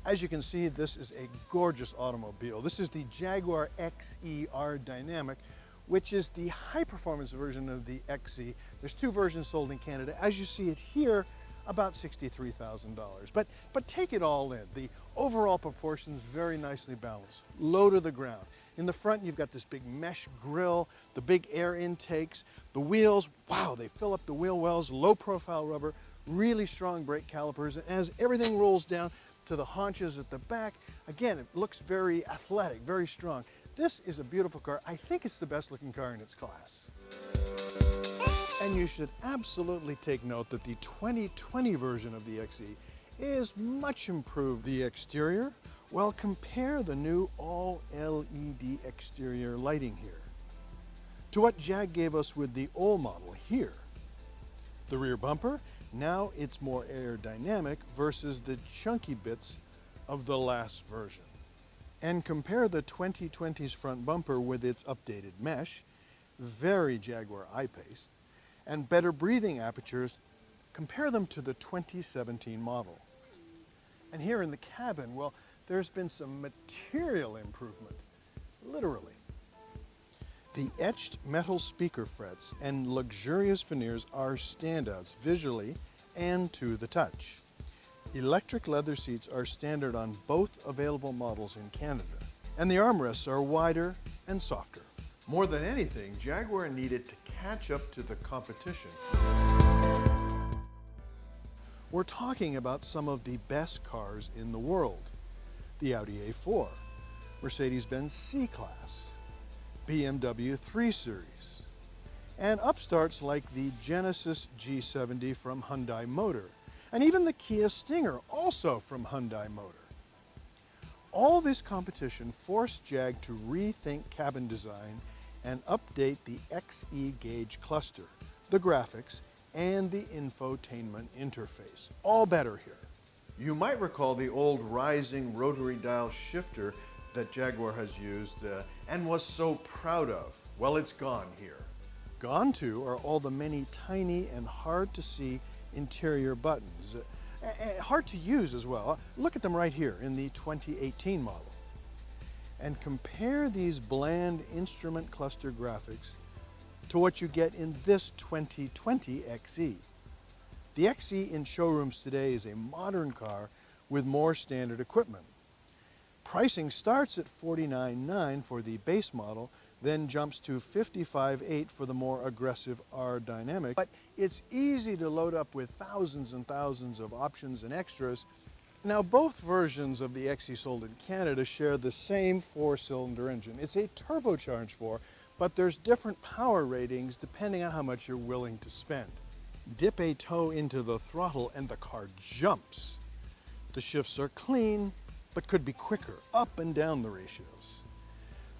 As you can see, this is a gorgeous automobile. This is the Jaguar XE R Dynamic, which is the high-performance version of the XE. There's two versions sold in Canada. As you see it here, about $63,000. But take it all in. The overall proportions very nicely balanced, low to the ground. In the front, you've got this big mesh grille, the big air intakes, the wheels, wow, they fill up the wheel wells, low-profile rubber, really strong brake calipers. And as everything rolls down to the haunches at the back, again, it looks very athletic, very strong. This is a beautiful car. I think it's the best looking car in its class. And you should absolutely take note that the 2020 version of the XE is much improved. The exterior, well, compare the new all-LED exterior lighting here to what Jag gave us with the old model here. The rear bumper, now it's more aerodynamic versus the chunky bits of the last version. And compare the 2020's front bumper with its updated mesh, very Jaguar I-paced, and better breathing apertures, compare them to the 2017 model. And here in the cabin, well, there's been some material improvement, literally. The etched metal speaker frets and luxurious veneers are standouts visually and to the touch. Electric leather seats are standard on both available models in Canada, and the armrests are wider and softer. More than anything, Jaguar needed to catch up to the competition. We're talking about some of the best cars in the world. The Audi A4, Mercedes-Benz C-Class, BMW 3 Series, and upstarts like the Genesis G70 from Hyundai Motor, and even the Kia Stinger, also from Hyundai Motor. All this competition forced Jag to rethink cabin design and update the XE gauge cluster, the graphics, and the infotainment interface. All better here. You might recall the old rising rotary dial shifter that Jaguar has used and was so proud of. Well, it's gone here. Gone too are all the many tiny and hard to see interior buttons. Hard to use as well. Look at them right here in the 2018 model. And compare these bland instrument cluster graphics to what you get in this 2020 XE. The XE in showrooms today is a modern car with more standard equipment. Pricing starts at $49,900 for the base model, then jumps to $55,800 for the more aggressive R Dynamic. But it's easy to load up with thousands and thousands of options and extras. Now, both versions of the XE sold in Canada share the same four-cylinder engine. It's a turbocharged 4, but there's different power ratings depending on how much you're willing to spend. Dip a toe into the throttle and the car jumps. The shifts are clean, but could be quicker, up and down the ratios.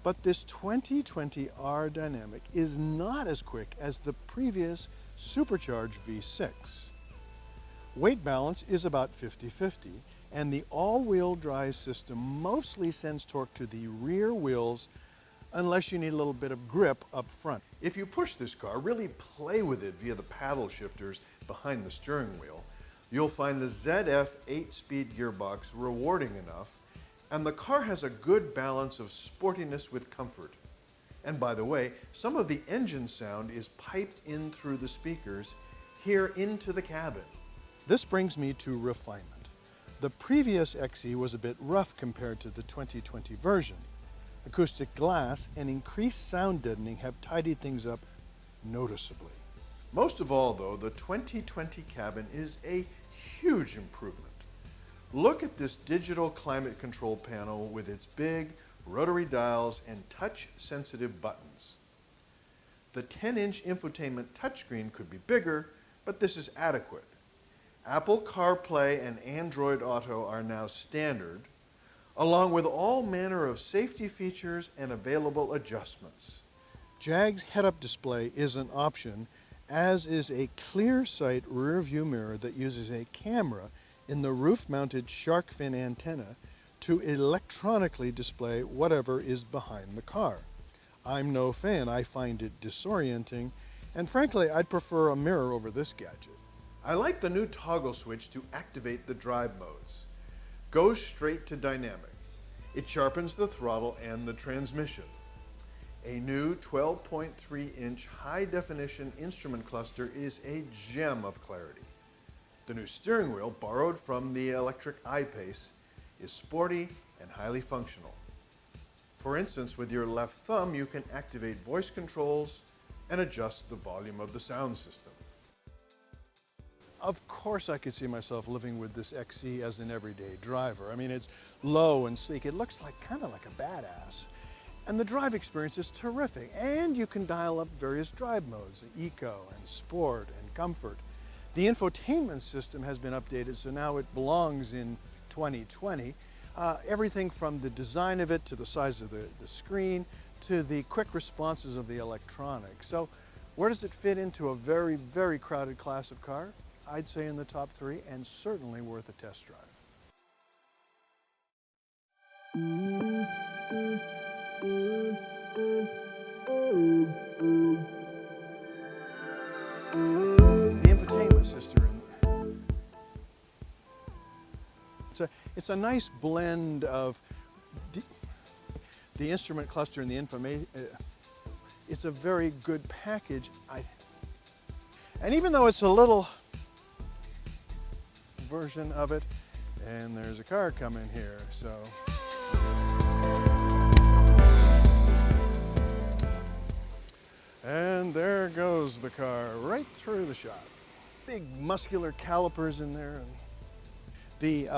But this 2020 R Dynamic is not as quick as the previous supercharged V6. Weight balance is about 50-50, and the all-wheel drive system mostly sends torque to the rear wheels unless you need a little bit of grip up front. If you push this car, really play with it via the paddle shifters behind the steering wheel, you'll find the ZF 8-speed gearbox rewarding enough, and the car has a good balance of sportiness with comfort. And by the way, some of the engine sound is piped in through the speakers here into the cabin. This brings me to refinement. The previous XE was a bit rough compared to the 2020 version. Acoustic glass and increased sound deadening have tidied things up noticeably. Most of all, though, the 2020 cabin is a huge improvement. Look at this digital climate control panel with its big rotary dials and touch-sensitive buttons. The 10-inch infotainment touchscreen could be bigger, but this is adequate. Apple CarPlay and Android Auto are now standard. along with all manner of safety features and available adjustments. JAG's head-up display is an option, as is a clear sight rear view mirror that uses a camera in the roof-mounted shark fin antenna to electronically display whatever is behind the car. I'm no fan. I find it disorienting, and frankly, I'd prefer a mirror over this gadget. I like the new toggle switch to activate the drive modes. Goes straight to dynamic. It sharpens the throttle and the transmission. A new 12.3-inch high-definition instrument cluster is a gem of clarity. The new steering wheel, borrowed from the electric I-Pace, is sporty and highly functional. For instance, with your left thumb, you can activate voice controls and adjust the volume of the sound system. Of course I could see myself living with this XE as an everyday driver. I mean, it's low and sleek. It looks kind of like a badass. And the drive experience is terrific. And you can dial up various drive modes, eco and sport and comfort. The infotainment system has been updated, so now it belongs in 2020. Everything from the design of it to the size of the screen to the quick responses of the electronics. So where does it fit into a very, very crowded class of car? I'd say in the top 3, and certainly worth a test drive. The infotainment system, it's a nice blend of the instrument cluster and the information. It's a very good package. And even though it's a little version of it, and there's a car coming here, so. And there goes the car right through the shot. Big muscular calipers in there. And the